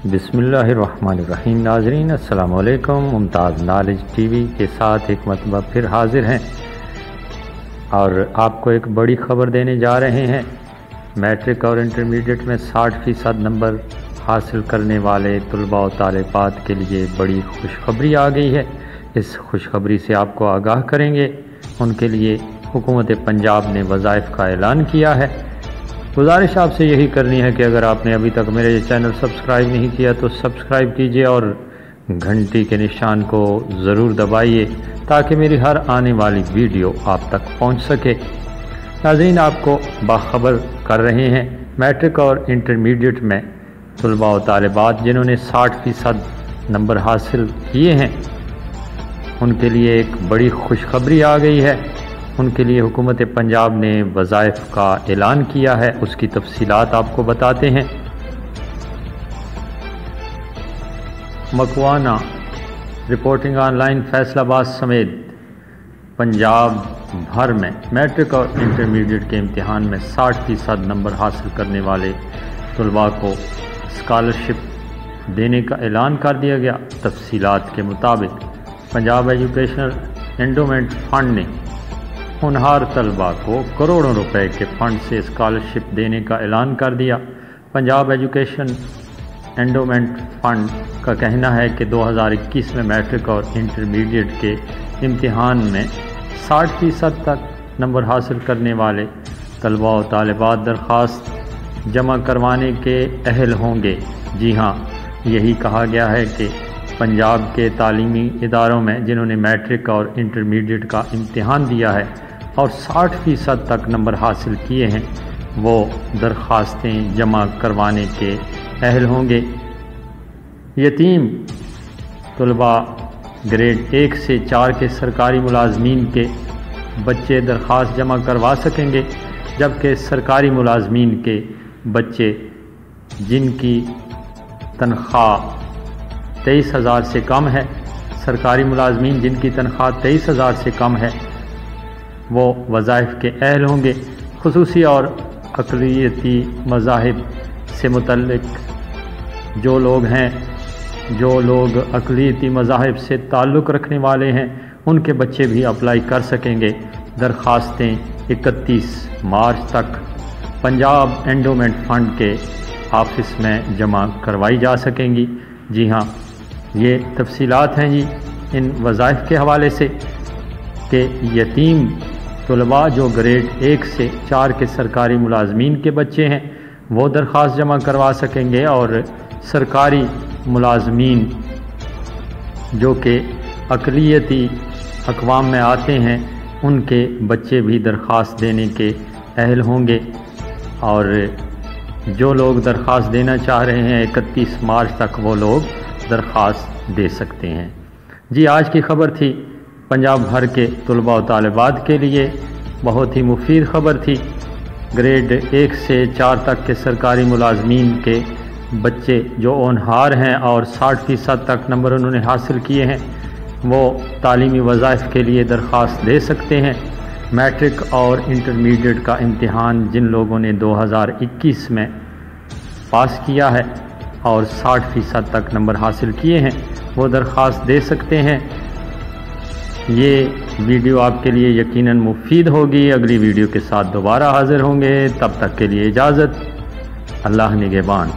بسم اللہ الرحمن الرحیم۔ ناظرین السلام علیکم۔ ممتاز نالج ٹی وی کے ساتھ ایک مرتبہ پھر حاضر ہیں اور آپ کو ایک بڑی خبر دینے جا رہے ہیں۔ میٹرک اور انٹرمیڈیٹ میں 60% نمبر حاصل کرنے والے طلباء و طالبات کے لیے بڑی خوشخبری آ گئی ہے۔ اس خوشخبری سے آپ کو آگاہ کریں گے۔ ان کے لیے حکومت پنجاب نے وظائف کا اعلان کیا ہے۔ گزارش آپ سے یہی کرنی ہے کہ اگر آپ نے ابھی تک میرے چینل سبسکرائب نہیں کیا تو سبسکرائب کیجئے اور گھنٹی کے نشان کو ضرور دبائیے تاکہ میری ہر آنے والی ویڈیو آپ تک پہنچ سکے۔ ناظرین، آپ کو باخبر کر رہے ہیں میٹرک اور انٹرمیڈیٹ میں طلباء و طالبات جنہوں نے 60% نمبر حاصل کیے ہیں ان کے لیے ایک بڑی خوشخبری آ گئی ہے۔ ان کے لیے حکومت پنجاب نے وظائف کا اعلان کیا ہے۔ اس کی تفصیلات آپ کو بتاتے ہیں۔ مکوانا رپورٹنگ آن لائن فیصل آباد سمیت پنجاب بھر میں میٹرک اور انٹرمیڈیٹ کے امتحان میں 60% نمبر حاصل کرنے والے طلباء کو اسکالرشپ دینے کا اعلان کر دیا گیا۔ تفصیلات کے مطابق پنجاب ایجوکیشنل انڈومنٹ فنڈ نے ہونہار طلباء کو کروڑوں روپے کے فنڈ سے اسکالرشپ دینے کا اعلان کر دیا۔ پنجاب ایجوکیشن انڈومنٹ فنڈ کا کہنا ہے کہ 2021 میں میٹرک اور انٹرمیڈیٹ کے امتحان میں 60% تک نمبر حاصل کرنے والے طلباء و طالبات درخواست جمع کروانے کے اہل ہوں گے۔ جی ہاں، یہی کہا گیا ہے کہ پنجاب کے تعلیمی اداروں میں جنہوں نے میٹرک اور انٹرمیڈیٹ کا امتحان دیا ہے اور 60% تک نمبر حاصل کیے ہیں وہ درخواستیں جمع کروانے کے اہل ہوں گے۔ یتیم طلباء گریڈ 1 سے 4 کے سرکاری ملازمین کے بچے درخواست جمع کروا سکیں گے، جبکہ سرکاری ملازمین کے بچے جن کی تنخواہ 23,000 سے کم ہے جن کی تنخواہ 23,000 سے کم ہے وہ وظائف کے اہل ہوں گے۔ خصوصی اور اقلیتی مذاہب سے متعلق جو لوگ اقلیتی مذاہب سے تعلق رکھنے والے ہیں ان کے بچے بھی اپلائی کر سکیں گے۔ درخواستیں 31 مارچ تک پنجاب انڈومنٹ فنڈ کے آفس میں جمع کروائی جا سکیں گی۔ جی ہاں، یہ تفصیلات ہیں جی ان وظائف کے حوالے سے کہ یتیم طلباء جو گریڈ 1 سے 4 کے سرکاری ملازمین کے بچے ہیں وہ درخواست جمع کروا سکیں گے، اور سرکاری ملازمین جو کہ اقلیتی اقوام میں آتے ہیں ان کے بچے بھی درخواست دینے کے اہل ہوں گے، اور جو لوگ درخواست دینا چاہ رہے ہیں 31 مارچ تک وہ لوگ درخواست دے سکتے ہیں۔ جی، آج کی خبر تھی پنجاب بھر کے طلباء و طالبات کے لیے بہت ہی مفید خبر تھی۔ گریڈ 1 سے 4 تک کے سرکاری ملازمین کے بچے جو ہونہار ہیں اور 60% تک نمبر انہوں نے حاصل کیے ہیں وہ تعلیمی وظائف کے لیے درخواست دے سکتے ہیں۔ میٹرک اور انٹرمیڈیٹ کا امتحان جن لوگوں نے 2021 میں پاس کیا ہے اور 60% تک نمبر حاصل کیے ہیں وہ درخواست دے سکتے ہیں۔ یہ ویڈیو آپ کے لیے یقیناً مفید ہوگی۔ اگلی ویڈیو کے ساتھ دوبارہ حاضر ہوں گے، تب تک کے لیے اجازت۔ اللہ نگہبان۔